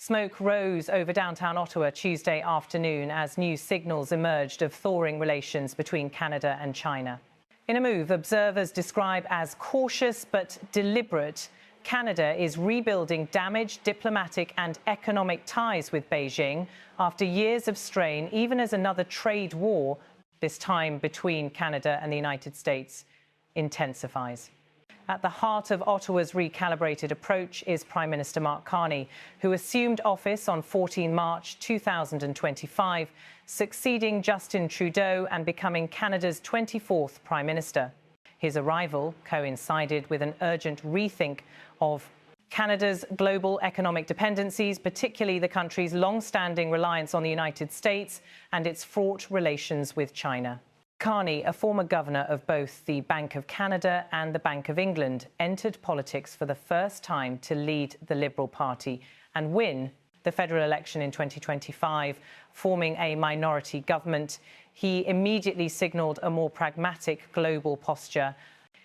Smoke rose over downtown Ottawa Tuesday afternoon as new signals emerged of thawing relations between Canada and China. In a move observers describe as cautious but deliberate, Canada is rebuilding damaged diplomatic and economic ties with Beijing after years of strain, even as another trade war, this time between Canada and the United States, intensifies. At the heart of Ottawa's recalibrated approach is Prime Minister Mark Carney, who assumed office on 14 March 2025, succeeding Justin Trudeau and becoming Canada's 24th Prime Minister. His arrival coincided with an urgent rethink of Canada's global economic dependencies, particularly the country's long-standing reliance on the United States and its fraught relations with China. Carney, a former governor of both the Bank of Canada and the Bank of England, entered politics for the first time to lead the Liberal Party and win the federal election in 2025, forming a minority government. He immediately signalled a more pragmatic global posture.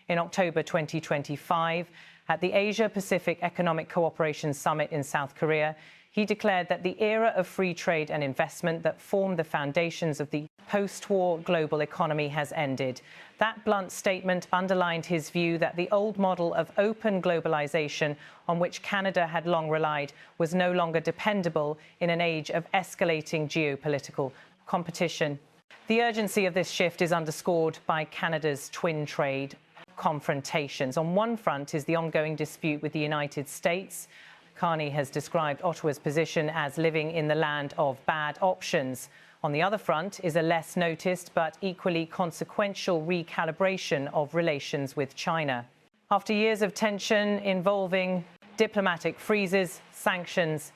In October 2025, at the Asia-Pacific Economic Cooperation Summit in South Korea, he declared that the era of free trade and investment that formed the foundations of the post-war global economy has ended. That blunt statement underlined his view that the old model of open globalization on which Canada had long relied was no longer dependable in an age of escalating geopolitical competition. The urgency of this shift is underscored by Canada's twin trade confrontations. On one front is the ongoing dispute with the United States. Carney has described Ottawa's position as living in the land of bad options. On the other front is a less noticed but equally consequential recalibration of relations with China. After years of tension involving diplomatic freezes, sanctions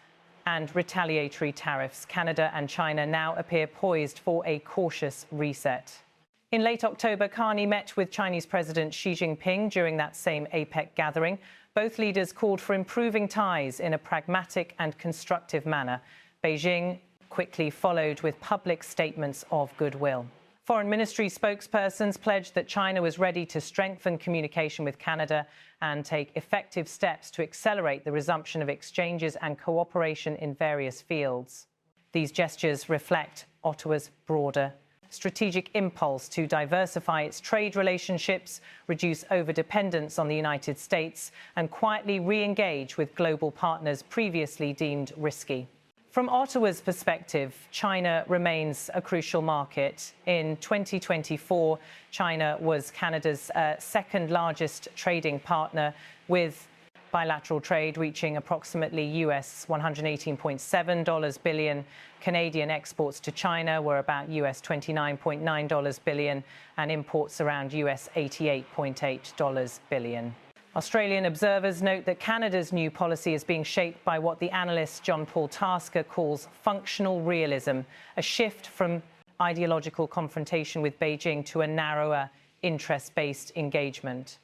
and retaliatory tariffs, Canada and China now appear poised for a cautious reset. In late October, Carney met with Chinese President Xi Jinping during that same APEC gathering. Both leaders called for improving ties in a pragmatic and constructive manner. Beijing quickly followed with public statements of goodwill. Foreign Ministry spokespersons pledged that China was ready to strengthen communication with Canada and take effective steps to accelerate the resumption of exchanges and cooperation in various fields. These gestures reflect Ottawa's broader strategic impulse to diversify its trade relationships, reduce overdependence on the United States, and quietly re-engage with global partners previously deemed risky. From Ottawa's perspective, China remains a crucial market. In 2024, China was Canada's second largest trading partner, with bilateral trade reaching approximately US $118.7 billion. Canadian exports to China were about US $29.9 billion and imports around US $88.8 billion. Australian observers note that Canada's new policy is being shaped by what the analyst John Paul Tasker calls functional realism, a shift from ideological confrontation with Beijing to a narrower, interest-based engagement.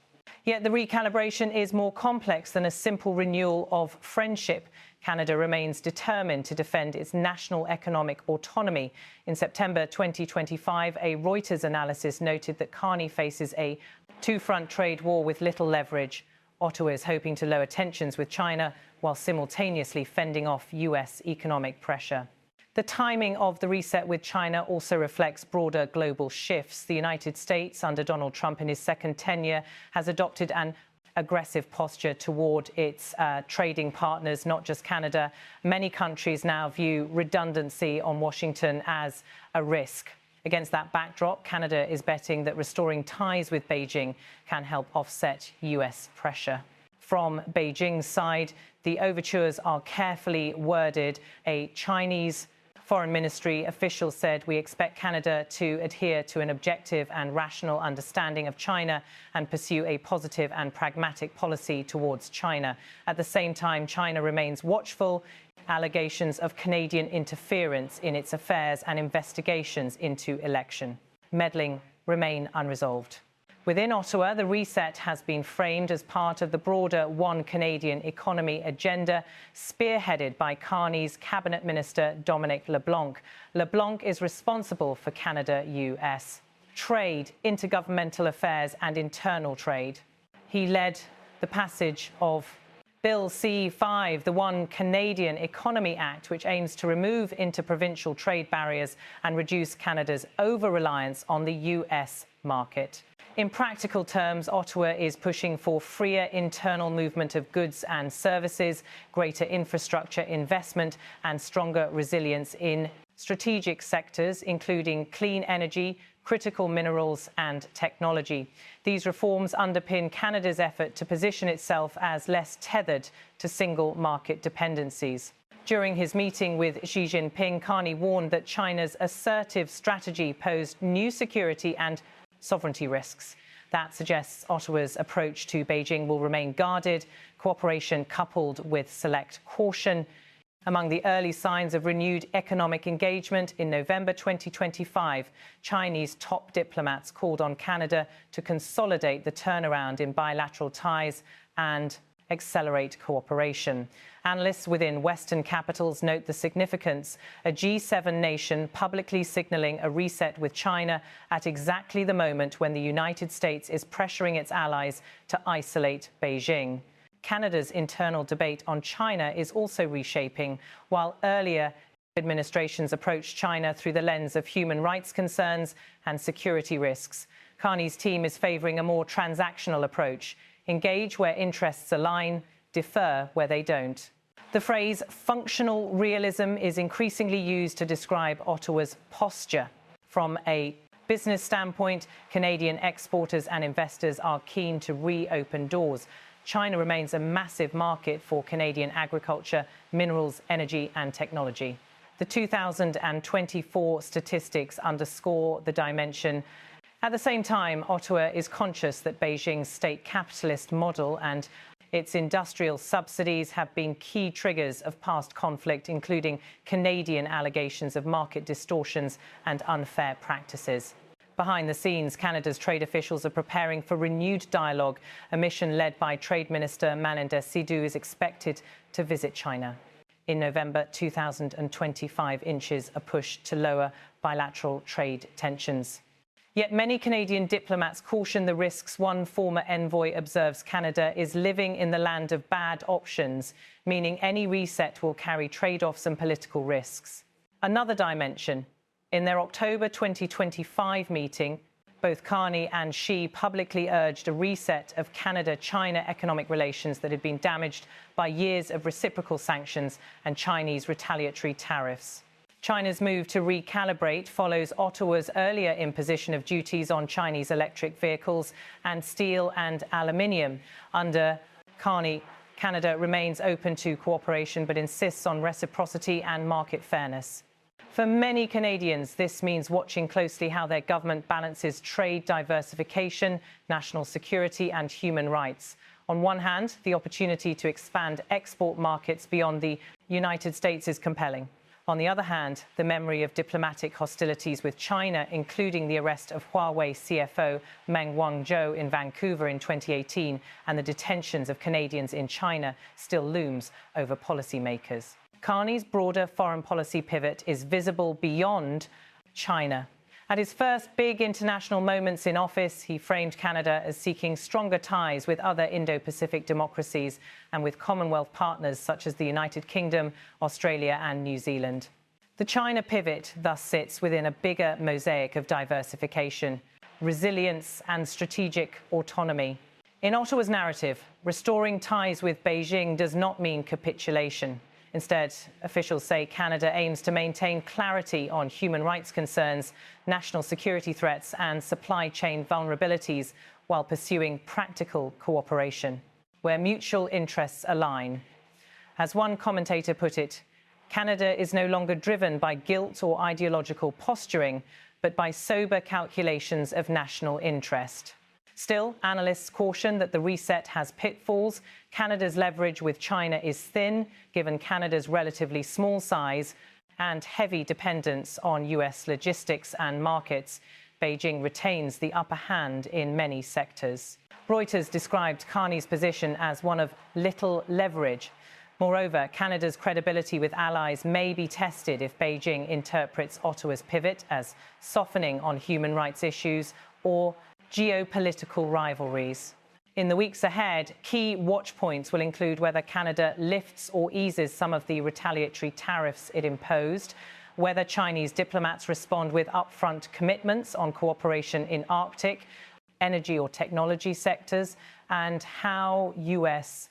Yet the recalibration is more complex than a simple renewal of friendship. Canada remains determined to defend its national economic autonomy. In September 2025, a Reuters analysis noted that Carney faces a two-front trade war with little leverage. Ottawa is hoping to lower tensions with China while simultaneously fending off US economic pressure. The timing of the reset with China also reflects broader global shifts. The United States, under Donald Trump in his second tenure, has adopted an aggressive posture toward its trading partners, not just Canada. Many countries now view redundancy on Washington as a risk. Against that backdrop, Canada is betting that restoring ties with Beijing can help offset US pressure. From Beijing's side, the overtures are carefully worded. A Chinese Foreign Ministry official said, "We expect Canada to adhere to an objective and rational understanding of China and pursue a positive and pragmatic policy towards China." At the same time, China remains watchful. Allegations of Canadian interference in its affairs and investigations into election meddling remain unresolved. Within Ottawa, the reset has been framed as part of the broader One Canadian Economy agenda, spearheaded by Carney's Cabinet Minister Dominic LeBlanc. LeBlanc is responsible for Canada-US trade, intergovernmental affairs and internal trade. He led the passage of Bill C-5, the One Canadian Economy Act, which aims to remove interprovincial trade barriers and reduce Canada's over-reliance on the US market. In practical terms, Ottawa is pushing for freer internal movement of goods and services, greater infrastructure investment, and stronger resilience in strategic sectors, including clean energy, critical minerals and technology. These reforms underpin Canada's effort to position itself as less tethered to single market dependencies. During his meeting with Xi Jinping, Carney warned that China's assertive strategy posed new security and sovereignty risks. That suggests Ottawa's approach to Beijing will remain guarded, cooperation coupled with select caution. Among the early signs of renewed economic engagement, in November 2025, Chinese top diplomats called on Canada to consolidate the turnaround in bilateral ties and accelerate cooperation. Analysts within Western capitals note the significance, a G7 nation publicly signalling a reset with China at exactly the moment when the United States is pressuring its allies to isolate Beijing. Canada's internal debate on China is also reshaping, while earlier administrations approached China through the lens of human rights concerns and security risks. Carney's team is favouring a more transactional approach: engage where interests align, defer where they don't. The phrase functional realism is increasingly used to describe Ottawa's posture. From a business standpoint, Canadian exporters and investors are keen to reopen doors. China remains a massive market for Canadian agriculture, minerals, energy and technology. The 2024 statistics underscore the dimension. At the same time, Ottawa is conscious that Beijing's state capitalist model and its industrial subsidies have been key triggers of past conflict, including Canadian allegations of market distortions and unfair practices. Behind the scenes, Canada's trade officials are preparing for renewed dialogue. A mission led by Trade Minister Sidhu is expected to visit China. In November 2025 inches a push to lower bilateral trade tensions. Yet many Canadian diplomats caution the risks. One former envoy observes Canada is living in the land of bad options, meaning any reset will carry trade-offs and political risks. Another dimension: in their October 2025 meeting, both Carney and Xi publicly urged a reset of Canada-China economic relations that had been damaged by years of reciprocal sanctions and Chinese retaliatory tariffs. China's move to recalibrate follows Ottawa's earlier imposition of duties on Chinese electric vehicles and steel and aluminium. Under Carney, Canada remains open to cooperation but insists on reciprocity and market fairness. For many Canadians, this means watching closely how their government balances trade diversification, national security and human rights. On one hand, the opportunity to expand export markets beyond the United States is compelling. On the other hand, the memory of diplomatic hostilities with China, including the arrest of Huawei CFO Meng Wanzhou in Vancouver in 2018 and the detentions of Canadians in China, still looms over policymakers. Carney's broader foreign policy pivot is visible beyond China. At his first big international moments in office, he framed Canada as seeking stronger ties with other Indo-Pacific democracies and with Commonwealth partners such as the United Kingdom, Australia and New Zealand. The China pivot thus sits within a bigger mosaic of diversification, resilience and strategic autonomy. In Ottawa's narrative, restoring ties with Beijing does not mean capitulation. Instead, officials say Canada aims to maintain clarity on human rights concerns, national security threats and supply chain vulnerabilities while pursuing practical cooperation, where mutual interests align. As one commentator put it, Canada is no longer driven by guilt or ideological posturing, but by sober calculations of national interest. Still, analysts caution that the reset has pitfalls. Canada's leverage with China is thin, given Canada's relatively small size and heavy dependence on US logistics and markets. Beijing retains the upper hand in many sectors. Reuters described Carney's position as one of little leverage. Moreover, Canada's credibility with allies may be tested if Beijing interprets Ottawa's pivot as softening on human rights issues or geopolitical rivalries. In the weeks ahead, key watch points will include whether Canada lifts or eases some of the retaliatory tariffs it imposed, whether Chinese diplomats respond with upfront commitments on cooperation in Arctic, energy or technology sectors, and how US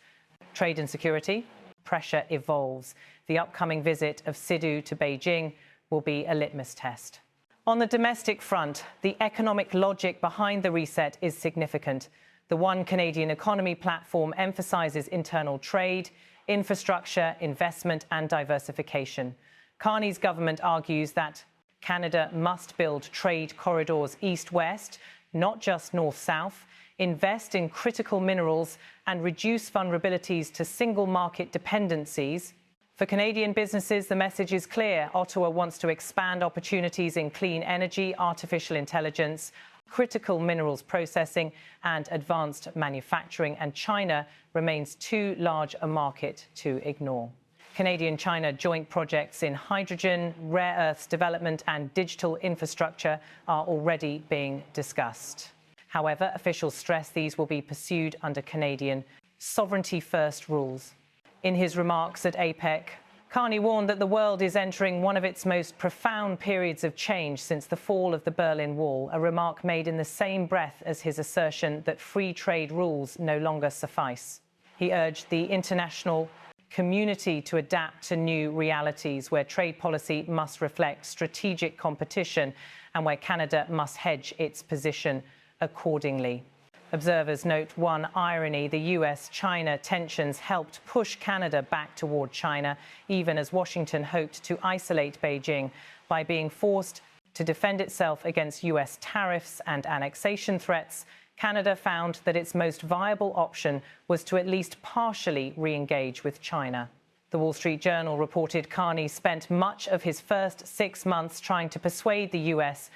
trade and security pressure evolves. The upcoming visit of Sidhu to Beijing will be a litmus test. On the domestic front, the economic logic behind the reset is significant. The One Canadian Economy platform emphasises internal trade, infrastructure, investment and diversification. Carney's government argues that Canada must build trade corridors east-west, not just north-south, invest in critical minerals and reduce vulnerabilities to single market dependencies. For Canadian businesses, the message is clear. Ottawa wants to expand opportunities in clean energy, artificial intelligence, critical minerals processing and advanced manufacturing, and China remains too large a market to ignore. Canadian-China joint projects in hydrogen, rare earths development and digital infrastructure are already being discussed. However, officials stress these will be pursued under Canadian sovereignty-first rules. In his remarks at APEC, Carney warned that the world is entering one of its most profound periods of change since the fall of the Berlin Wall, a remark made in the same breath as his assertion that free trade rules no longer suffice. He urged the international community to adapt to new realities where trade policy must reflect strategic competition and where Canada must hedge its position accordingly. Observers note one irony: the US-China tensions helped push Canada back toward China, even as Washington hoped to isolate Beijing by being forced to defend itself against US tariffs and annexation threats. Canada found that its most viable option was to at least partially re-engage with China. The Wall Street Journal reported Carney spent much of his first 6 months trying to persuade the US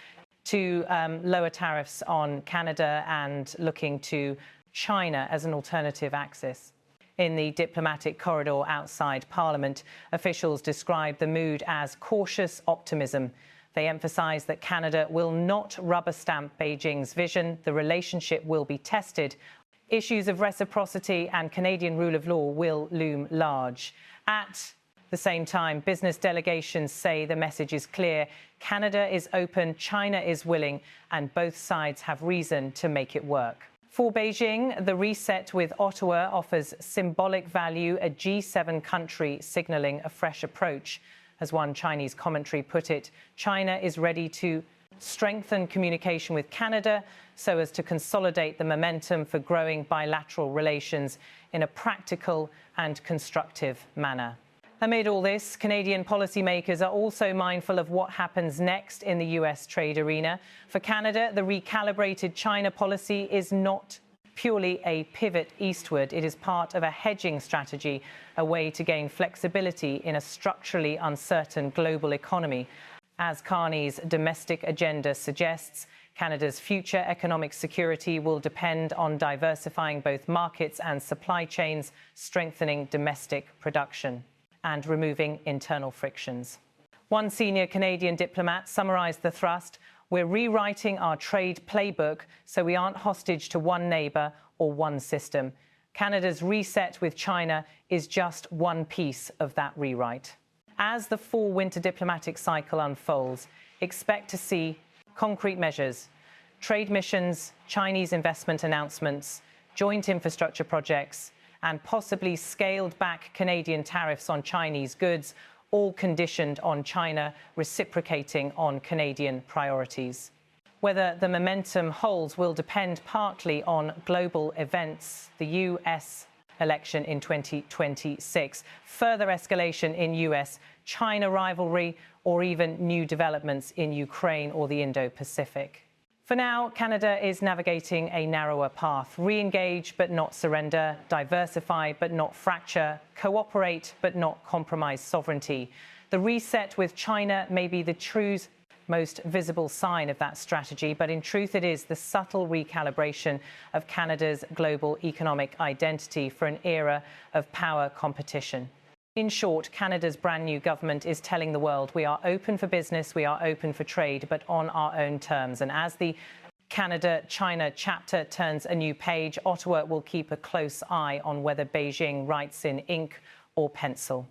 to lower tariffs on Canada and looking to China as an alternative axis. In the diplomatic corridor outside Parliament, officials described the mood as cautious optimism. They emphasised that Canada will not rubber stamp Beijing's vision. The relationship will be tested. Issues of reciprocity and Canadian rule of law will loom large. At the same time, business delegations say the message is clear. Canada is open, China is willing, and both sides have reason to make it work. For Beijing, the reset with Ottawa offers symbolic value, a G7 country signalling a fresh approach. As one Chinese commentary put it, China is ready to strengthen communication with Canada so as to consolidate the momentum for growing bilateral relations in a practical and constructive manner. Amid all this, Canadian policymakers are also mindful of what happens next in the US trade arena. For Canada, the recalibrated China policy is not purely a pivot eastward. It is part of a hedging strategy, a way to gain flexibility in a structurally uncertain global economy. As Carney's domestic agenda suggests, Canada's future economic security will depend on diversifying both markets and supply chains, strengthening domestic production, and removing internal frictions. One senior Canadian diplomat summarised the thrust: "We're rewriting our trade playbook so we aren't hostage to one neighbour or one system." Canada's reset with China is just one piece of that rewrite. As the fall-winter diplomatic cycle unfolds, expect to see concrete measures, trade missions, Chinese investment announcements, joint infrastructure projects, and possibly scaled-back Canadian tariffs on Chinese goods, all conditioned on China reciprocating on Canadian priorities. Whether the momentum holds will depend partly on global events, the US election in 2026, further escalation in US-China rivalry, or even new developments in Ukraine or the Indo-Pacific. For now, Canada is navigating a narrower path: re-engage but not surrender, diversify but not fracture, cooperate but not compromise sovereignty. The reset with China may be the true most visible sign of that strategy, but in truth it is the subtle recalibration of Canada's global economic identity for an era of power competition. In short, Canada's brand new government is telling the world we are open for business, we are open for trade, but on our own terms. And as the Canada-China chapter turns a new page. Ottawa will keep a close eye on whether Beijing writes in ink or pencil.